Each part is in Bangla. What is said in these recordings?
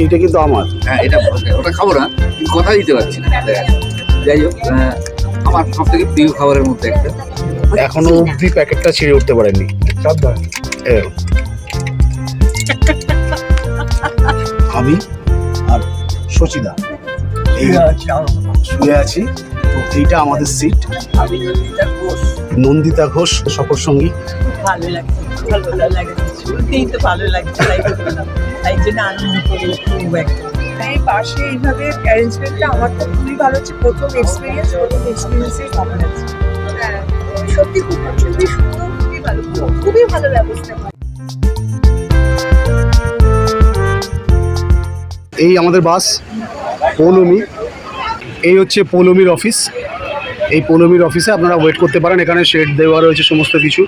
এইটা কিন্তু আমার। হ্যাঁ, এটা ওটা খাবো না, কথা দিতে পারছি না। যাই হোক, আমার সব থেকে প্রিয় খাবারের মধ্যে একটা। এখনো অবধি প্যাকেটটা ছেড়ে উঠতে পারেননি। আমি আর সচিদা এই শুয়ে আছি। তো এইটা আমাদের সিট। আমি নন্দিতা ঘোষ সফর সঙ্গী। ভালো লাগছে, ভালো লাগছে, শুরুতেই তো ভালো লাগছে, তাই জন্য আনন্দ করি খুব একটা। এই পাশে এইভাবে অ্যারেঞ্জমেন্টটা আমার তো খুবই ভালো হচ্ছে। প্রথম এক্সপিরিয়েন্সেই ভালো লাগছে। হ্যাঁ, সত্যি খুবই সুন্দর, খুবই ভালো ব্যবস্থা। এই আমাদের বাস পৌলমী। এই হচ্ছে পৌলমীর অফিস। এই পৌলমীর অফিসে আপনারা ওয়েট করতে পারেন। এখানে শেড দেওয়া রয়েছে সমস্ত কিছু।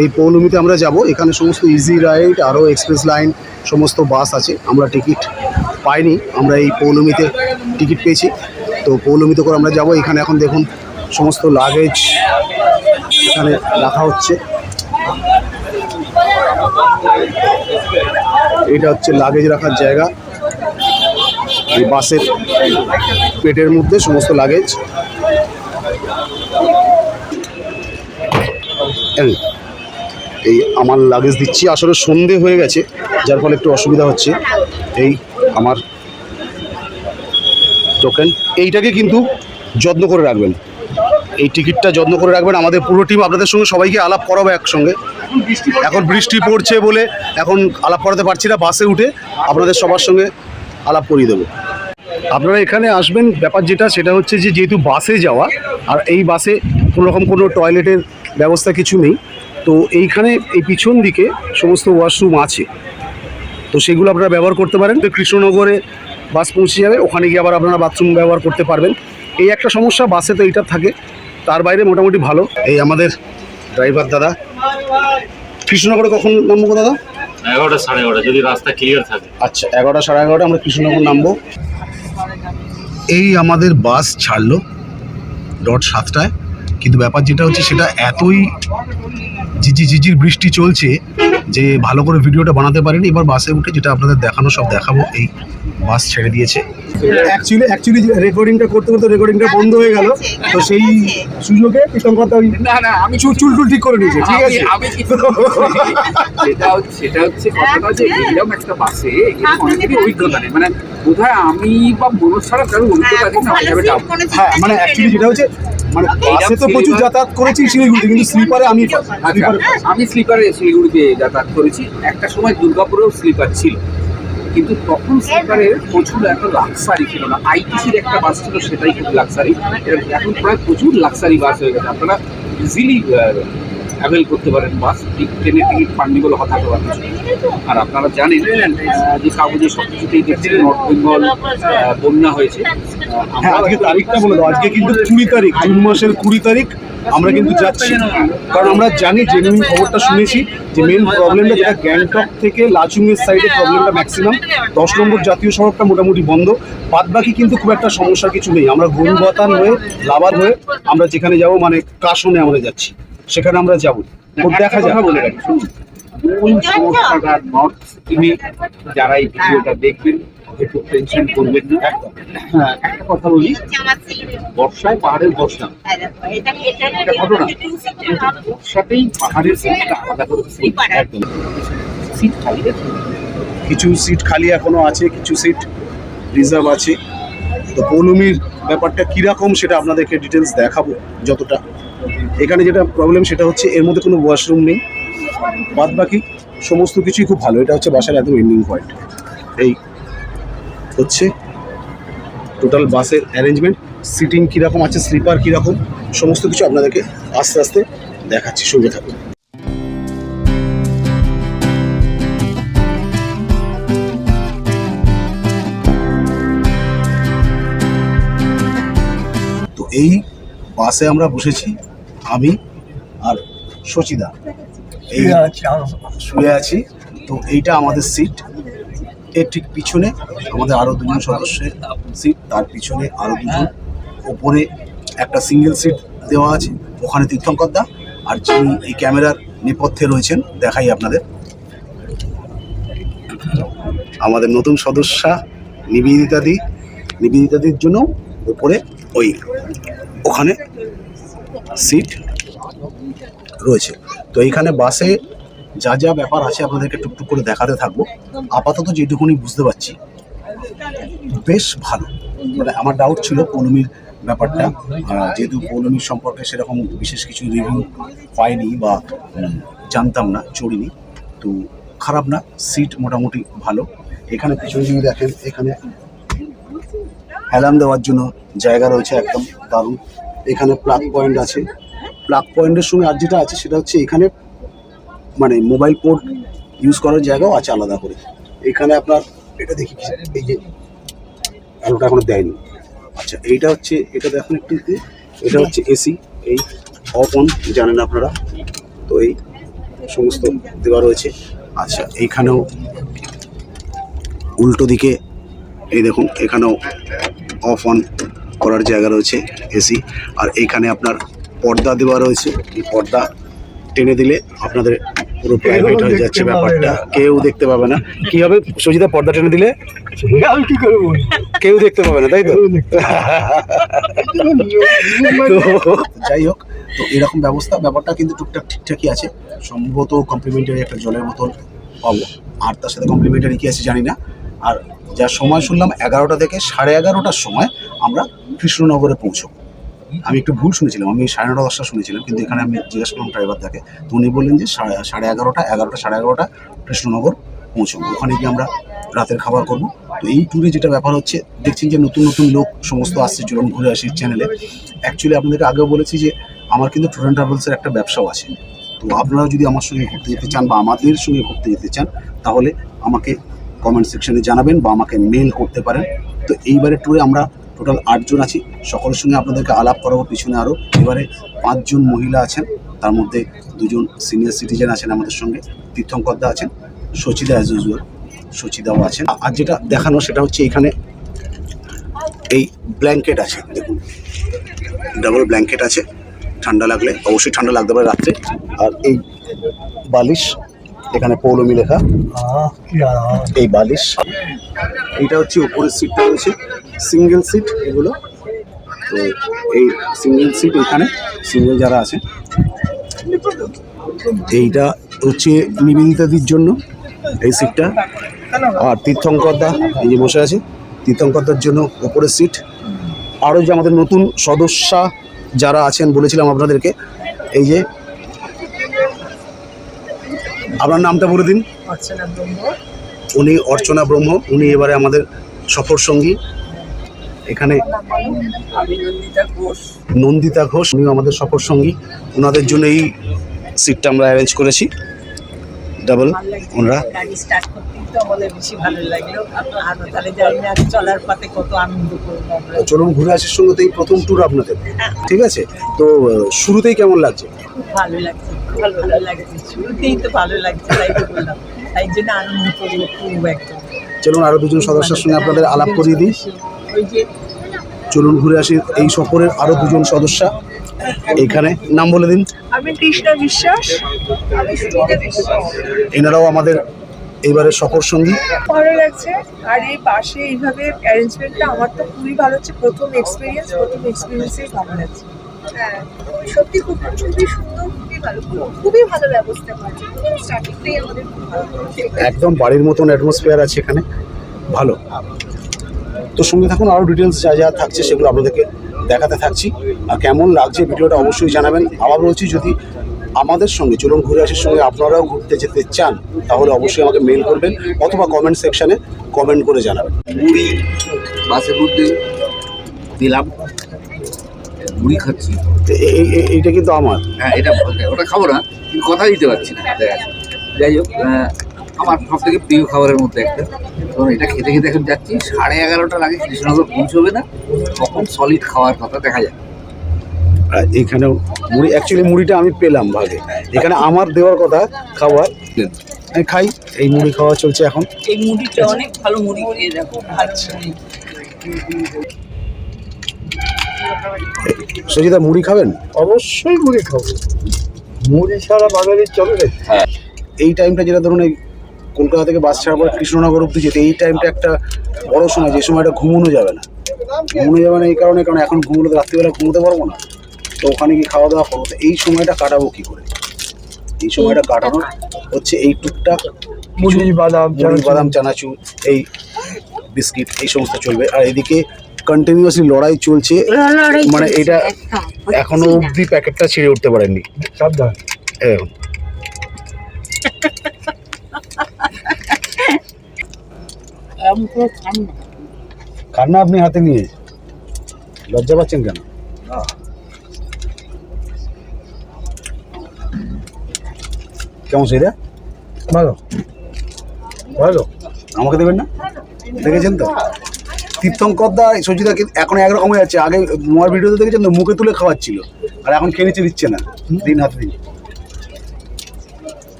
এই পৌলমীতে আমরা যাব। এখানে সমস্ত ইজি রাইড আরও এক্সপ্রেস লাইন সমস্ত বাস আছে। আমরা টিকিট পাইনি, আমরা এই পৌলমীতে টিকিট পেয়েছি। তো পৌলমীতে করে আমরা যাব। এখানে এখন দেখুন সমস্ত লাগেজ এখানে রাখা হচ্ছে। এটা হচ্ছে লাগেজ রাখার জায়গা। এই বাসের পেটের মধ্যে সমস্ত লাগেজ। এই আমার লাগেজ দিচ্ছি। আসলে সন্ধে হয়ে গেছে, যার ফলে একটু অসুবিধা হচ্ছে। এই আমার টোকেন। এইটাকে কিন্তু যত্ন করে রাখবেন, এই টিকিটটা যত্ন করে রাখবেন। আমাদের পুরো টিম আপনাদের সঙ্গে সবাইকে আলাপ করাবো একসঙ্গে। এখন বৃষ্টি পড়ছে বলে এখন আলাপ করাতে পারছি না। বাসে উঠে আপনাদের সবার সঙ্গে আলাপ করিয়ে দেবো। আপনারা এখানে আসবেন, ব্যাপার যেটা সেটা হচ্ছে যে যেহেতু বাসে যাওয়া, আর এই বাসে কোনোরকম কোনো টয়লেটের ব্যবস্থা কিছু নেই। তো এইখানে এই পিছন দিকে সমস্ত ওয়াশরুম আছে, তো সেগুলো আপনারা ব্যবহার করতে পারেন। তো কৃষ্ণনগরে বাস পৌঁছে যাবে, ওখানে গিয়ে আবার আপনারা বাথরুম ব্যবহার করতে পারবেন। এই একটা সমস্যা বাসে তো এইটা থাকে, তার বাইরে মোটামুটি ভালো। এই আমাদের ড্রাইভার দাদা। কৃষ্ণনগরে কখন নামবো দাদা? 11টা 11:30 যদি রাস্তা ক্লিয়ার থাকে। আচ্ছা, 11টা 11:30 আমরা কৃষ্ণনগর নামবো। এই আমাদের বাস ছাড়লো 7টায়, কিন্তু ব্যাপার যেটা হচ্ছে সেটা এতই ঝিঝির বৃষ্টি চলছে যে ভালো করে ভিডিওটা বানাতে পারিনি। এবার বাসে উঠে যেটা আপনাদের দেখানো সব দেখাবো। এই বাস ছেড়ে দিয়েছে। অ্যাকচুয়ালি রেকর্ডিংটা করতে করতে রেকর্ডিংটা বন্ধ হয়ে গেল। তো সেই সুযোগে না, আমি চুল ঠিক করে নিয়েছে। ঠিক আছে, সেটা হচ্ছে কথাটা যে এরকম একটা বাসে অনেকেরই অভিজ্ঞতা নেই। মানে বোধহয় আমি বা মনোজ ছাড়া কারোর অভিজ্ঞতা নেই না। হ্যাঁ, মানে অ্যাকচুয়ালি যেটা হচ্ছে মানে বাসে তো প্রচুর যাতায়াত করেছি শিলিগুড়িতে, কিন্তু স্লিপারে আমি স্লিপারে শিলিগুড়িতে যাতায়াত করেছি। একটা সময় দুর্গাপুরেও স্লিপার ছিল, কিন্তু তখন স্লিপারের প্রচুর একটা লাক্সারি ছিল না। আইটিসির একটা বাস ছিল, সেটাই খুব লাক্সারি। এখন প্রায় প্রচুর লাক্সারি বাস হয়ে গেছে। আপনারা ইজিলি অ্যাভেল করতে পারেন বাস। ট্রেনের টিকিট পাননি বলে হতাশ হওয়ার কিছু। আর আপনারা জানেন যে কাগজে সব কিছুতেই দেখছেন নর্থ বেঙ্গল বন্যা হয়েছে। আজকে তারিখটা বলে দাও। আজকে কিন্তু 20 তারিখ, জুন মাসের 20 তারিখ আমরা কিন্তু যাচ্ছি। কারণ আমরা জানি, জেনুইন খবরটা শুনেছি যে মেন প্রবলেমটা যেটা গ্যাংটক থেকে লাচুংয়ের সাইডে প্রবলেমটা ম্যাক্সিমাম। 10 নম্বর জাতীয় সড়কটা মোটামুটি বন্ধ, বাদ বাকি কিন্তু খুব একটা সমস্যা কিছু নেই। আমরা গরুবাতান হয়ে লাভার হয়ে আমরা যেখানে যাব, মানে কাশনে আমরা যাচ্ছি, সেখানে আমরা যাবো। দেখা যাবে বলে রাখি। মূল সমস্যাটা নর্থ সিকিমে যারা এই ভিডিওটা দেখবেন একটু টেনশন করবেন না। হ্যাঁ, একটা কথা বলি, বর্ষায় পাহাড়ের বর্ষা এটা ঘটনা। বর্ষাতেই পাহাড়ের আলাদা করে একদম সিট খালি, কিছু সিট খালি এখনো আছে, কিছু সিট রিজার্ভ আছে। তো পৌলমীর ব্যাপারটা কীরকম সেটা আপনাদেরকে ডিটেলস দেখাবো যতটা। এখানে যেটা প্রবলেম সেটা হচ্ছে এর মধ্যে কোনো ওয়াশরুম নেই, বাদ বাকি সমস্ত কিছুই খুব ভালো। এটা হচ্ছে বাসার একদম এন্ডিং পয়েন্ট। এই হচ্ছে টোটাল বাসের অ্যারেঞ্জমেন্ট। সিটিং কীরকম আছে, স্লিপার কীরকম, সমস্ত কিছু আপনাদেরকে আস্তে আস্তে দেখাচ্ছি, সঙ্গে থাকুন। তো এই বাসে আমরা বসেছি, আমি আর সচিদা এই শুয়ে আছি। তো এইটা আমাদের সিট। এর ঠিক পিছনে আমাদের আরও 2জন সদস্যের সিট, তার পিছনে আরও 2জন। ওপরে একটা সিঙ্গেল সিট দেওয়া আছে, ওখানে তীর্থঙ্কর দা আর যিনি এই ক্যামেরার নেপথ্যে রয়েছেন দেখাই আপনাদের। আমাদের নতুন সদস্যা নিবেদিতাদির জন্য উপরে ওখানে সিট রয়েছে। তো এইখানে বাসে যা যা ব্যাপার আছে আপনাদেরকে টুকটুক করে দেখাতে থাকবো। আপাতত যেটুকুনি বুঝতে পারছি বেশ ভালো। মানে আমার ডাউট ছিল পৌলমীর ব্যাপারটা, যেহেতু পৌলমীর সম্পর্কে সেরকম বিশেষ কিছু রিভিউ পাইনি বা জানতাম না, চড়িনি, তো খারাপ না, সিট মোটামুটি ভালো। এখানে পিছনে যদি দেখেন, এখানে হেলান দেওয়ার জন্য জায়গা রয়েছে, একদম দারুণ। এখানে প্লাগ পয়েন্ট আছে, প্লাগ পয়েন্টের সঙ্গে আর যেটা আছে সেটা হচ্ছে এখানে মানে মোবাইল পোর্ট ইউজ করার জায়গাও আছে আলাদা করে। এখানে আপনার এটা দেখি, এই যে আলোটা এখনো দেয়নি। আচ্ছা, এইটা হচ্ছে, এটা দেখুন একটু, এটা হচ্ছে এসি, এই অফ অন জানেন আপনারা, তো এই সমস্ত দেওয়া রয়েছে। আচ্ছা, এইখানেও উল্টো দিকে এই দেখুন, এখানেও অফ অন করার জায়গা রয়েছে এসি। আর এইখানে আপনার পর্দা দেওয়া রয়েছে, এই পর্দা টেনে দিলে আপনাদের পুরো প্রাইভেট হয়ে যাচ্ছে ব্যাপারটা, কেউ দেখতে পাবে না। কি হবে সজিদা, পর্দা টেনে দিলে কি করবো, কেউ দেখতে পাবে না, তাই তো? যাই হোক, তো এরকম ব্যাপারটা কিন্তু টুকটাক ঠিকঠাকই আছে। সম্ভবত কমপ্লিমেন্টারি একটা জলের বোতল পাবো, আর তার সাথে কমপ্লিমেন্টারি কি আছে জানি না। আর যা সময় শুনলাম 11টা থেকে 11:30টার সময় আমরা কৃষ্ণনগরে পৌঁছবো। আমি একটু ভুল শুনেছিলাম, আমি 9:30-10টা শুনেছিলাম, কিন্তু এখানে আমি জিজ্ঞেস করলাম ড্রাইভার তাকে, তো উনি বললেন যে 11:30, 11টা কৃষ্ণনগর পৌঁছবো। ওখানে গিয়ে আমরা রাতের খাবার করব। তো এই ট্যুরে যেটা ব্যাপার হচ্ছে, দেখছেন যে নতুন নতুন লোক সমস্ত আসছে চলুন ঘুরে আসি চ্যানেলে। অ্যাকচুয়ালি আপনাদেরকে আগেও বলেছি যে আমার কিন্তু ট্যুর অ্যান্ড ট্রাভেলসের একটা ব্যবসাও আছে। তো আপনারাও যদি আমার সঙ্গে ঘুরতে যেতে চান বা আমাদের সঙ্গে ঘুরতে যেতে চান, তাহলে আমাকে কমেন্ট সেকশনে জানাবেন বা আমাকে মেল করতে পারেন। তো এইবারের ট্যুরে আমরা টোটাল 8 জন আছি, সকলের সঙ্গে আপনাদেরকে আলাপ করাবো পিছনে আরও। এবারে 5 জন মহিলা আছেন, তার মধ্যে 2 জন সিনিয়র সিটিজেন আছেন আমাদের সঙ্গে, তীর্থঙ্করদা আছেন, সচিদা অ্যাজ ইউজুয়াল, সচিদাও আছেন। আর যেটা দেখানো সেটা হচ্ছে এখানে এই ব্ল্যাঙ্কেট আছে, দেখুন ডাবল ব্ল্যাঙ্কেট আছে, ঠান্ডা লাগলে, অবশ্যই ঠান্ডা লাগতে পারে রাত্রে। আর এই বালিশ, এখানে পৌলমী লেখা, এই বালিশ। এইটা হচ্ছে উপরের সিটটা রয়েছে, সিঙ্গেল সিট এগুলো। তো এই সিঙ্গেল সিট, এখানে সিঙ্গেল যারা আছে, এইটা হচ্ছে নিবেদিতাদির জন্য এই সিটটা। আর তীর্থঙ্করদা এই যে বসে আছে, তীর্থঙ্করদার জন্য উপরের সিট। আরও যে আমাদের নতুন সদস্যা যারা আছেন বলেছিলাম আপনাদেরকে, এই যে আপনার নামটা বলে দিন। উনি অর্চনা ব্রহ্ম, উনি এবারে আমাদের সফর সঙ্গী। এখানে নন্দিতা ঘোষ, উনিও আমাদের সফর সঙ্গী। ওনাদের জন্য এই সিটটা আমরা অ্যারেঞ্জ করেছি ডাবল। ওনারা গাড়ি স্টার্ট করতেই তো আমাদের বেশি ভালো লাগলো। আর তাহলে জানি না চলার পথে কত আনন্দ করবো আমরা। চলুন ঘুরে আসার সঙ্গে তো এই প্রথম ট্যুর আপনাদের, ঠিক আছে? তো শুরুতেই কেমন লাগছে? খুব ভালো লাগছে, ভালো লাগছে, শুরুতেই তো ভালো লাগছে, তাই তো বললাম, তাই জন্য আনন্দ করবো খুব একদম। চলুন আরও 2 জন সদস্যের সঙ্গে আপনাদের আলাপ করিয়ে দিই। ওই যে চলুন ঘুরে আসি এই সফরের আরও 2 জন সদস্য। এখানে নাম বলে দিন। আমি কৃষ্ণা বিশ্বাস। আমি সুচিতা বিশ্বাস। এনারাও আমাদের এইবারের সফর সঙ্গী। ভালো লাগছে, আর এই পাশে এইভাবে অ্যারেঞ্জমেন্টটা আমার তো খুবই ভালো হচ্ছে। প্রথম এক্সপিরিয়েন্সেই ভালো লাগছে। হ্যাঁ, সত্যি খুবই সুন্দর, খুবই ভালো ব্যবস্থা করেছে। স্টার্টিংটাই আমাদের খুব ভালো লেগেছে। একদম বাড়ির মতন অ্যাটমসফিয়ার আছে এখানে, ভালো। তো সঙ্গে থাকুন, আরও ডিটেলস যা যা থাকছে সেগুলো আপনাদেরকে দেখাতে থাকছি। আর কেমন লাগছে ভিডিওটা অবশ্যই জানাবেন। আবার বলছি, যদি আমাদের সঙ্গে চলুন ঘুরে আসার সঙ্গে আপনারাও ঘুরতে যেতে চান, তাহলে অবশ্যই আমাকে মেল করবেন অথবা কমেন্ট সেকশানে কমেন্ট করে জানাবেন। মুড়ি বাসের মধ্যে দিলাম, মুড়ি খাচ্ছি। এইটা কিন্তু আমার, হ্যাঁ এটা ওটা খাবো না, কিন্তু কথা দিতে পারছি না। যাই হোক, আমার সব থেকে প্রিয় খাবারের মধ্যে একটা। এবং এটা খেতে খেতে এখন যাচ্ছি, 11:30টার আগে কৃষ্ণনগর পৌঁছবে না, তখন সলিড খাওয়ার কথা দেখা যায়। এখানেও মুড়ি, অ্যাকচুয়ালি মুড়িটা আমি পেলাম ভাগে, এখানে আমার দেওয়ার কথা খাবার, আমি খাই। এই মুড়ি খাওয়া চলছে এখন। এই মুড়িটা অনেক ভালো মুড়ি, খেয়ে দেখো ভালো মুড়ি। সজিদা মুড়ি খাবেন? অবশ্যই মুড়ি খাবো, মুড়ি ছাড়া বাঙালির চলে রে। এই টাইমটা যেটা ধরুন এই কলকাতা থেকে বাস ছাড়ার পর কৃষ্ণনগর অব্দি যেতে এই টাইমটা একটা বড় সময়, যে সময়টা ঘুমোনো যাবে না। ঘুমোনো যাবে না এই কারণে, কারণ এখন ঘুমোলে তো রাত্রিবেলা ঘুমোতে পারবো না, তো ওখানে গিয়ে খাওয়া দাওয়া করবো। তো এই সময়টা কাটাবো কী করে? এই সময়টা কাটানো হচ্ছে এই টুকটাক মুড়ি বাদাম বাদাম চানাচুর, এই বিস্কিট, এই সমস্ত চলবে। আর এদিকে কন্টিনিউয়াসলি লড়াই চলছে, মানে এটা এখনো অবধি প্যাকেটটা ছিঁড়ে উঠতে পারেননি। সাবধান। এখন খান না আপনি হাতে নিয়ে, লজ্জা পাচ্ছেন কেন? কেমন সেটা? ভালো ভালো। আমাকে দেবেন না? দেখেছেন তো তীর্থঙ্করদা সজিদাকে এখন একরকমই আছে। আগে মোয়ার ভিডিওতে দেখেছেন তো মুখে তুলে খাওয়াচ্ছিল, আর এখন খেয়ে নিচে দিচ্ছে না, দিন হাতে দিন।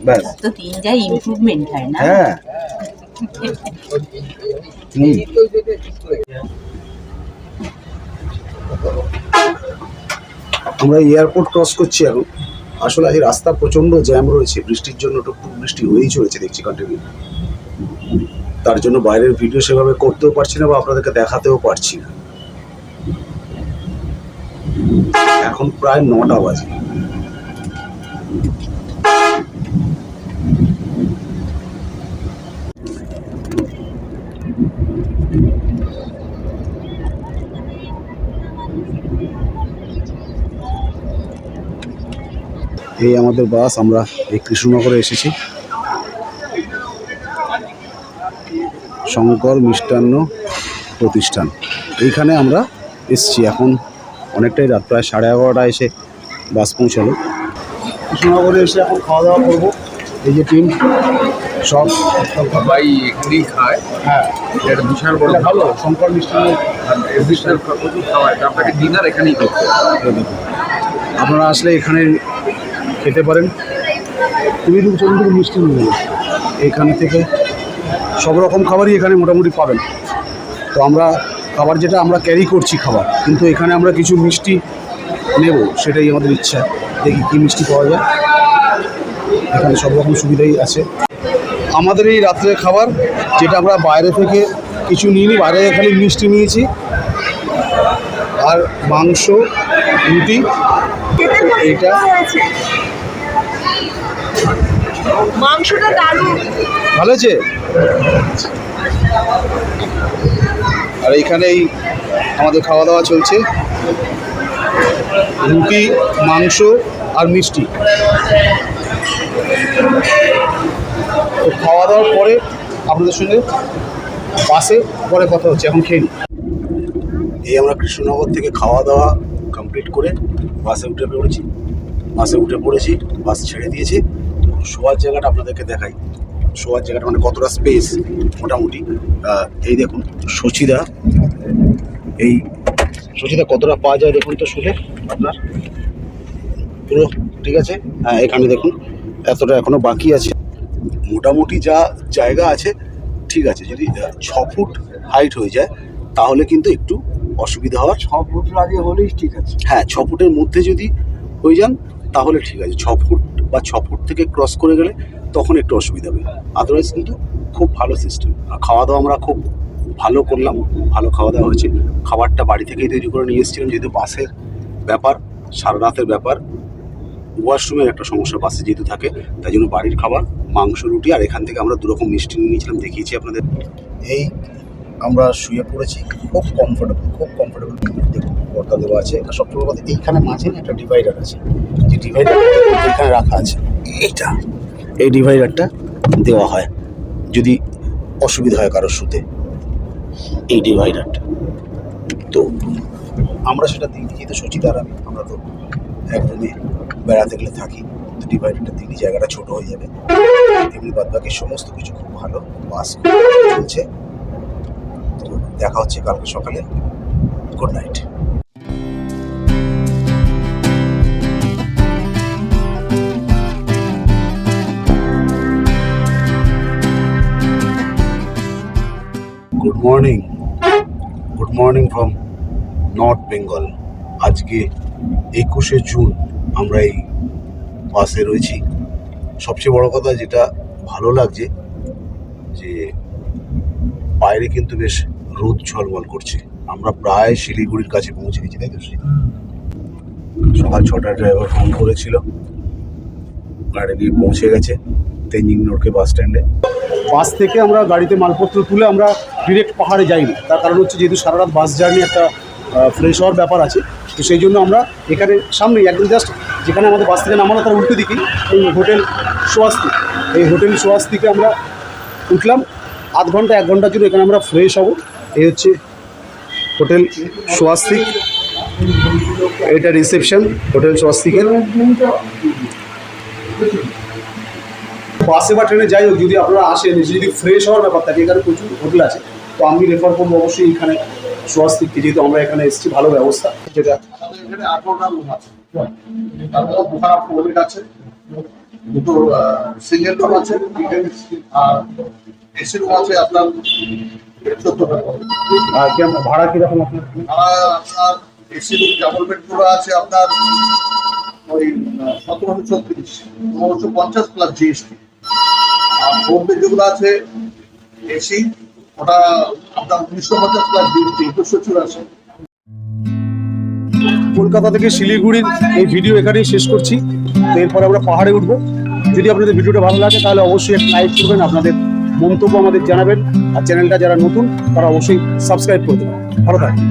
ব্যাস, তো দিন যায় ইমপ্রুভমেন্ট হয় না। হ্যাঁ। আমরা এয়ারপোর্ট ক্রস করছি এখন। আসলে আজ রাস্তা প্রচন্ড জ্যাম রয়েছে, বৃষ্টির জন্য টুকটুক বৃষ্টি হয়েই চলেছে দেখছি কন্টিনিউ। তার জন্য বাইরের ভিডিও সেভাবে করতেও পারছি না বা আপনাদেরকে দেখাতেও পারছি না। এখন প্রায় 9টা বাজে। এই আমাদের বাস, আমরা এই কৃষ্ণনগরে এসেছি। শঙ্কর মিষ্টান্ন প্রতিষ্ঠান, এইখানে আমরা এসেছি। এখন অনেকটাই রাত, প্রায় 11:30 এসে বাস পৌঁছালো। কৃষ্ণনগরে এসে এখন খাওয়া দাওয়া করবো। এই যে টিম সব সবাই এখানেই খায়। হ্যাঁ, এটা বিশাল বড় ভালো শঙ্কর মিষ্টান্ন বিশাল প্রচুর খাওয়ায়, আপনাকে ডিনার এখানেই করতে হবে। আপনারা আসলে এখানে খেতে পারেন। তুমি দু চলুন থেকে মিষ্টি নিয়ে নেবেন, এখান থেকে সব রকম খাবারই এখানে মোটামুটি পাবেন। তো আমরা খাবার যেটা আমরা ক্যারি করছি খাবার, কিন্তু এখানে আমরা কিছু মিষ্টি নেব, সেটাই আমাদের ইচ্ছা। দেখি কী মিষ্টি পাওয়া যায়। এখানে সব রকম সুবিধাই আছে। আমাদের এই রাত্রের খাবার যেটা আমরা বাইরে থেকে কিছু নিইনি, বাইরে খালি মিষ্টি নিয়েছি আর মাংস, রুটি। এইটা মাংসটা দারুণ ভালো আছে। আর এইখানেই আমাদের খাওয়া দাওয়া চলছে, রুটি, মাংস আর মিষ্টি। তো খাওয়া দাওয়ার পরে আপনাদের সঙ্গে বাসে পরে কথা হচ্ছে। এখন খেয়ে নিই। এই আমরা কৃষ্ণনগর থেকে খাওয়া দাওয়া কমপ্লিট করে বাসে উঠে পড়েছি। বাস ছেড়ে দিয়েছে। শোয়ার জায়গাটা আপনাদেরকে দেখাই। শোয়ার জায়গাটা মানে কতটা স্পেস মোটামুটি। এই দেখুন সচিদা, এই সচিদা কতটা পাওয়া যায় দেখুন তো শুনে আপনার পুরো ঠিক আছে। হ্যাঁ, এখানে দেখুন এতটা এখনো বাকি আছে। মোটামুটি যা জায়গা আছে ঠিক আছে। যদি 6 ফুট হাইট হয়ে যায় তাহলে কিন্তু একটু অসুবিধা হওয়ার। 6 ফুট লাগে হলেই ঠিক আছে। হ্যাঁ, 6 ফুটের মধ্যে যদি হয়ে যান তাহলে ঠিক আছে। 6 ফুট বা 6 ফুট থেকে ক্রস করে গেলে তখন একটু অসুবিধা হবে। আদারওয়াইজ কিন্তু খুব ভালো সিস্টেম। আর খাওয়া দাওয়া আমরা খুব ভালো করলাম, ভালো খাওয়া দাওয়া হয়েছে। খাবারটা বাড়ি থেকেই তৈরি করে নিয়ে এসেছিলাম, যেহেতু বাসের ব্যাপার, সারা রাতের ব্যাপার, ওয়াশরুমের একটা সমস্যা বাসে যেহেতু থাকে, তাই জন্য বাড়ির খাবার, মাংস, রুটি। আর এখান থেকে আমরা 2 রকম মিষ্টি নিয়ে নিয়েছিলাম, দেখিয়েছি আপনাদের। এই আমরা শুয়ে পড়েছি, খুব কমফোর্টেবল। দেখুন পর্দা দেওয়া আছে। এটা সবচেয়ে বড় কথা, এইখানে মাঝে একটা ডিভাইডার আছে, যে ডিভাইডার এখানে রাখা আছে। এই ডিভাইডারটা দেওয়া হয় যদি অসুবিধা হয় কারোর শুতে, এই ডিভাইডারটা। তো আমরা সেটা দিইনি, যেহেতু সচিদার আমরা তো একদমই বেড়াতে গেলে থাকি, তো ডিভাইডারটা দিইনি, জায়গাটা ছোট হয়ে যাবে। এমনি বাদ বাকি সমস্ত কিছু খুব ভালো, বাস চলছে। তো দেখা হচ্ছে কালকে সকালে। Good night. Good morning from north Bengal. আজকে 21শে জুন আমরা এই বাসে রয়েছি। সবচেয়ে বড় কথা যেটা ভালো লাগছে, যে বাইরে কিন্তু বেশ রোদ ঝলমল করছে। আমরা প্রায় শিলিগুড়ির কাছে পৌঁছে গেছি, তাই তো? সকাল 6টায় ড্রাইভার ফোন করেছিল, গাড়ি নিয়ে পৌঁছে গেছে তেঞ্জিং নোরকে বাস স্ট্যান্ডে। বাস থেকে আমরা গাড়িতে মালপত্র তুলে আমরা ডিরেক্ট পাহাড়ে যাইনি, তার কারণ হচ্ছে যেহেতু সারা রাত বাস জার্নি একটা ফ্রেশ হওয়ার ব্যাপার আছে, তো সেই জন্য আমরা এখানে সামনেই একদম জাস্ট যেখানে আমাদের বাস থেকে নামানো তার উল্টো দিকেই এই হোটেল সোয়াস্তি, এই হোটেল সোয়াস্তিকে আমরা উঠলাম। আধ ঘন্টা 1 ঘন্টার জন্য এখানে আমরা ফ্রেশ হব। এই হচ্ছে হোটেল সোয়াস্তিক, এটা রিসেপশন হোটেল সোয়াস্তিকের। বাসে বা ট্রেনে যাই হোক, যদি আপনারা আসেন, যদি ফ্রেশ হওয়ার ব্যাপার থাকে, এখানে প্রচুর হোটেল আছে, তো আমি রেফার করবো অবশ্যই এখানে সোয়াস্তিককে, যেহেতু আমরা এখানে এসেছি, ভালো ব্যবস্থা। যেটা এখানে 18টা রুম আছে, তার মধ্যে দুখানা টয়লেট আছে, দুটো সিঙ্গেল রুম আছে, আর এসি রুম আছে আপনার 14টা। আর ভাড়া কিরকম আপনার? আপনার এসি রুম ডাবল বেড পুরো আছে আপনার ওই 1736, 1950 প্লাস জিএসটি। আর 4 বেড যেগুলো আছে এসি, ওটা আপনার 1950 প্লাস জিএসটি 284। কলকাতা থেকে শিলিগুড়ির এই ভিডিও এখানেই শেষ করছি। তো এরপরে আমরা পাহাড়ে উঠবো। যদি আপনাদের ভিডিওটা ভালো লাগে তাহলে অবশ্যই একটা লাইক করবেন, আপনাদের মন্তব্য আমাদের জানাবেন, আর চ্যানেলটা যারা নতুন তারা অবশ্যই সাবস্ক্রাইব করতে পারেন। ভালো থাকবেন।